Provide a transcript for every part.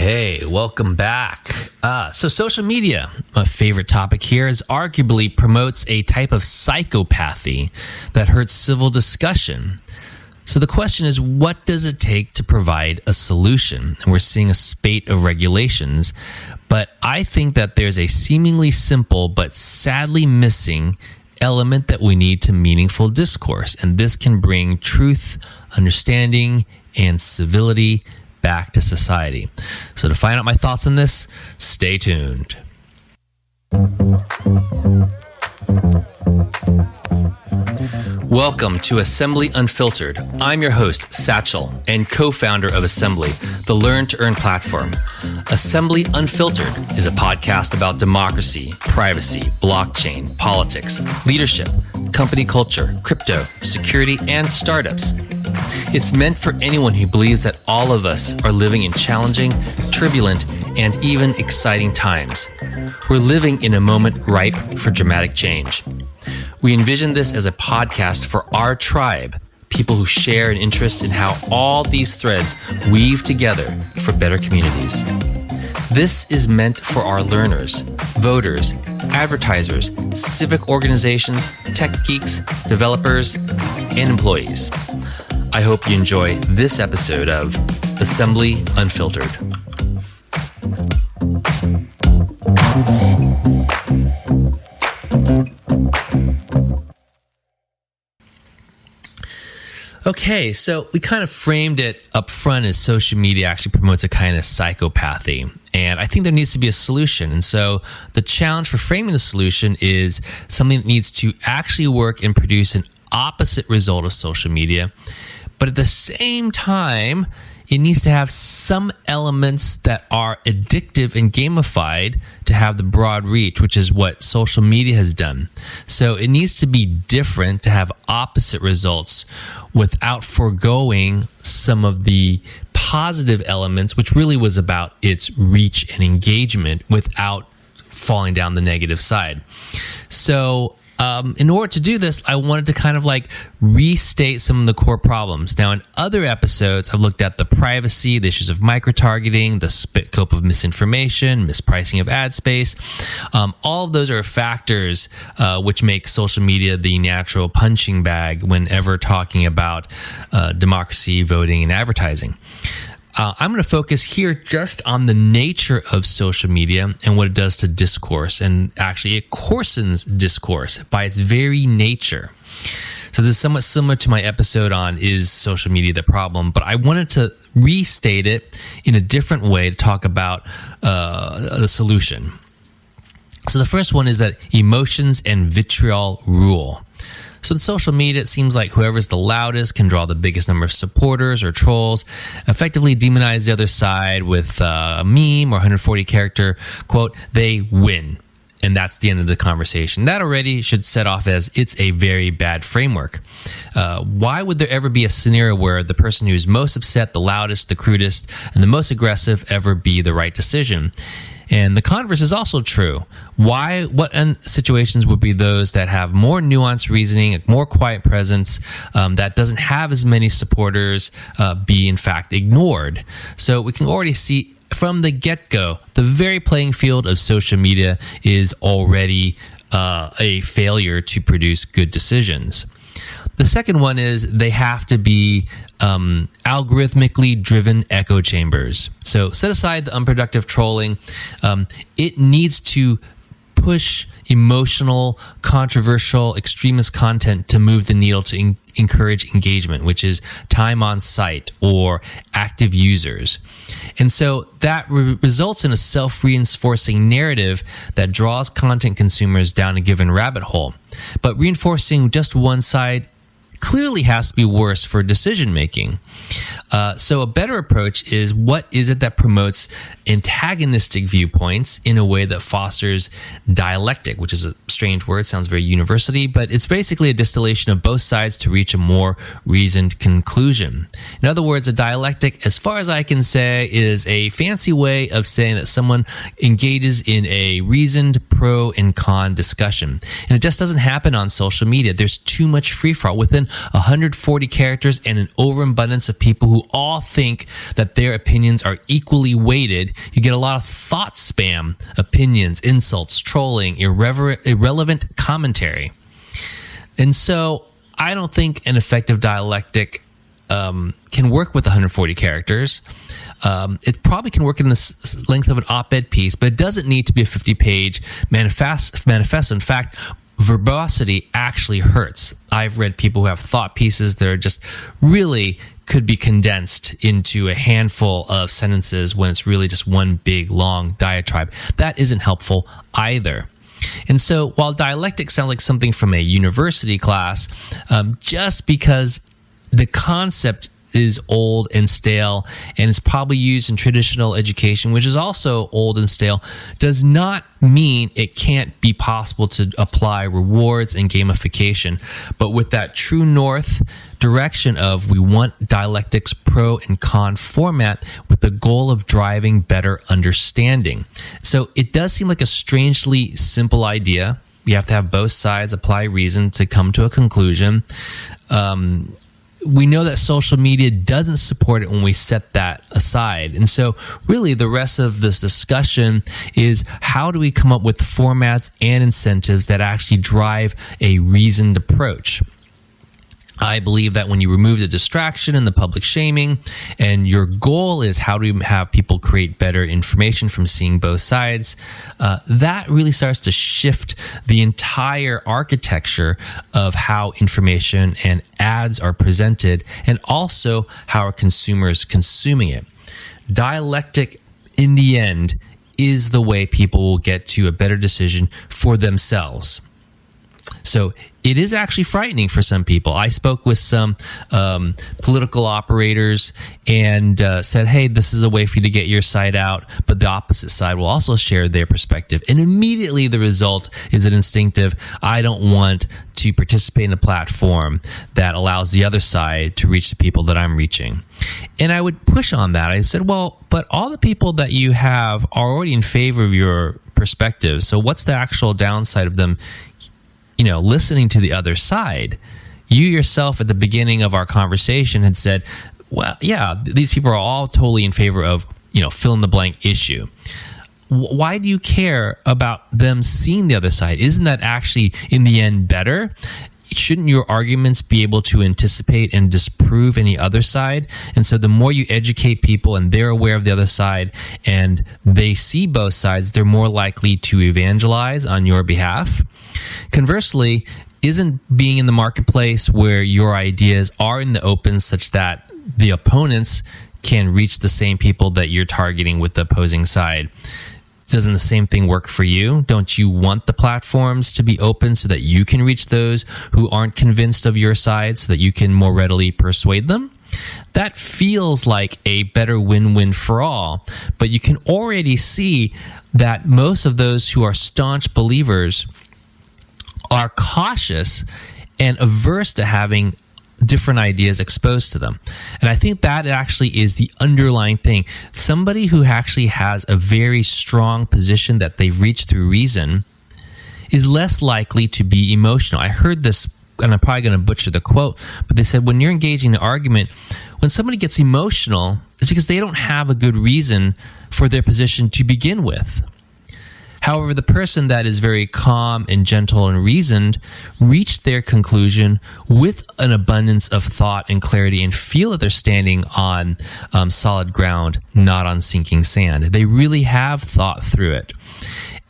Okay, welcome back. So social media, my favorite topic here, is arguably promotes a type of psychopathy that hurts civil discussion. So the question is, what does it take to provide a solution? And we're seeing a spate of regulations, but I think that there's a seemingly simple but sadly missing element that we need to meaningful discourse, and this can bring truth, understanding, and civility back to society. So to find out my thoughts on this, stay tuned. Welcome to Assembly Unfiltered. I'm your host, Satchel, and co-founder of Assembly, the Learn to Earn platform. Assembly Unfiltered is a podcast about democracy, privacy, blockchain, politics, leadership, company culture, crypto, security, and startups. It's meant for anyone who believes that all of us are living in challenging, turbulent, and even exciting times. We're living in a moment ripe for dramatic change. We envision this as a podcast for our tribe, people who share an interest in how all these threads weave together for better communities. This is meant for our learners, voters, advertisers, civic organizations, tech geeks, developers, and employees. I hope you enjoy this episode of Assembly Unfiltered. Okay, so we kind of framed it up front as social media actually promotes a kind of psychopathy. And I think there needs to be a solution. And so the challenge for framing the solution is something that needs to actually work and produce an opposite result of social media. But at the same time, it needs to have some elements that are addictive and gamified to have the broad reach, which is what social media has done. So it needs to be different to have opposite results without foregoing some of the positive elements, which really was about its reach and engagement without falling down the negative side. So in order to do this, I wanted to kind of restate some of the core problems. Now, in other episodes, I've looked at the privacy, the issues of micro-targeting, the scope of misinformation, mispricing of ad space. All of those are factors which make social media the natural punching bag whenever talking about democracy, voting, and advertising. I'm going to focus here just on the nature of social media and what it does to discourse. And actually, it coarsens discourse by its very nature. So this is somewhat similar to my episode on Is Social Media the Problem? But I wanted to restate it in a different way to talk about the solution. So the first one is that emotions and vitriol rule. So in social media, it seems like whoever's the loudest can draw the biggest number of supporters or trolls, effectively demonize the other side with a meme or 140 character quote, they win. And that's the end of the conversation. That already should set off as it's a very bad framework. Why would there ever be a scenario where the person who's most upset, the loudest, the crudest, and the most aggressive ever be the right decision? And the converse is also true. What situations would be those that have more nuanced reasoning, a more quiet presence, that doesn't have as many supporters, be in fact ignored? So we can already see from the get-go, the very playing field of social media is already a failure to produce good decisions. The second one is they have to be algorithmically driven echo chambers. So set aside the unproductive trolling. It needs to push emotional, controversial, extremist content to move the needle to encourage engagement, which is time on site or active users. And so that results in a self-reinforcing narrative that draws content consumers down a given rabbit hole. But reinforcing just one side clearly has to be worse for decision making. So a better approach is, what is it that promotes antagonistic viewpoints in a way that fosters dialectic, which is a strange word, sounds very university, but it's basically a distillation of both sides to reach a more reasoned conclusion. In other words, a dialectic, as far as I can say, is a fancy way of saying that someone engages in a reasoned pro and con discussion. And it just doesn't happen on social media. There's too much free for all. Within 140 characters, and an overabundance of people who all think that their opinions are equally weighted, you get a lot of thought spam, opinions, insults, trolling, irrelevant commentary. And so I don't think an effective dialectic can work with 140 characters. It probably can work in the length of an op-ed piece, but it doesn't need to be a 50-page manifesto. In fact, verbosity actually hurts. I've read people who have thought pieces that are just really could be condensed into a handful of sentences when it's really just one big, long diatribe. That isn't helpful either. And so while dialectic sounds like something from a university class, just because the concept is old and stale and is probably used in traditional education, which is also old and stale, does not mean it can't be possible to apply rewards and gamification. But with that true north direction of we want dialectic's pro and con format with the goal of driving better understanding. So it does seem like a strangely simple idea. You have to have both sides apply reason to come to a conclusion. We know that social media doesn't support it when we set that aside. And so really the rest of this discussion is how do we come up with formats and incentives that actually drive a reasoned approach? I believe that when you remove the distraction and the public shaming, and your goal is how do we have people create better information from seeing both sides, that really starts to shift the entire architecture of how information and ads are presented, and also how our consumers consuming it. Dialectic, in the end, is the way people will get to a better decision for themselves. So it is actually frightening for some people. I spoke with some political operators and said, hey, this is a way for you to get your side out, but the opposite side will also share their perspective. And immediately the result is an instinctive, I don't want to participate in a platform that allows the other side to reach the people that I'm reaching. And I would push on that. I said, well, but all the people that you have are already in favor of your perspective. So what's the actual downside of them listening to the other side? You yourself at the beginning of our conversation had said, well, yeah, these people are all totally in favor of, fill in the blank issue. Why do you care about them seeing the other side? Isn't that actually in the end better? Shouldn't your arguments be able to anticipate and disprove any other side? And so the more you educate people and they're aware of the other side and they see both sides, they're more likely to evangelize on your behalf. Conversely, isn't being in the marketplace where your ideas are in the open such that the opponents can reach the same people that you're targeting with the opposing side? Doesn't the same thing work for you? Don't you want the platforms to be open so that you can reach those who aren't convinced of your side so that you can more readily persuade them? That feels like a better win-win for all, but you can already see that most of those who are staunch believers are cautious and averse to having different ideas exposed to them. And I think that actually is the underlying thing. Somebody who actually has a very strong position that they've reached through reason is less likely to be emotional. I heard this, and I'm probably going to butcher the quote, but they said when you're engaging an argument, when somebody gets emotional, it's because they don't have a good reason for their position to begin with. However, the person that is very calm and gentle and reasoned reach their conclusion with an abundance of thought and clarity and feel that they're standing on solid ground, not on sinking sand. They really have thought through it.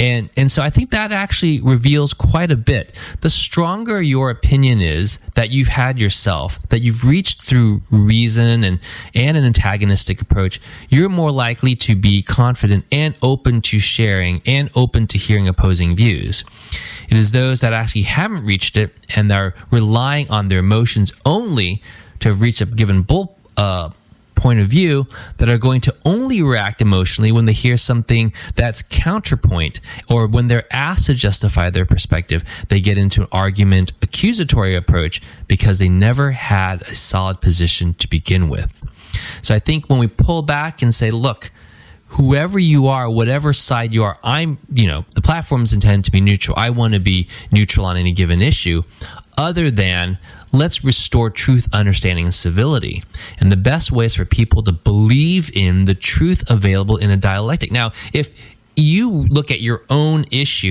And so I think that actually reveals quite a bit. The stronger your opinion is that you've had yourself, that you've reached through reason and an antagonistic approach, you're more likely to be confident and open to sharing and open to hearing opposing views. It is those that actually haven't reached it and are relying on their emotions only to reach a given point of view that are going to only react emotionally when they hear something that's counterpoint, or when they're asked to justify their perspective, they get into an argument, accusatory approach because they never had a solid position to begin with. So I think when we pull back and say, look, whoever you are, whatever side you are, the platform's intended to be neutral. I want to be neutral on any given issue. other than let's restore truth, understanding, and civility. And the best way is for people to believe in the truth available in a dialectic. Now, if you look at your own issue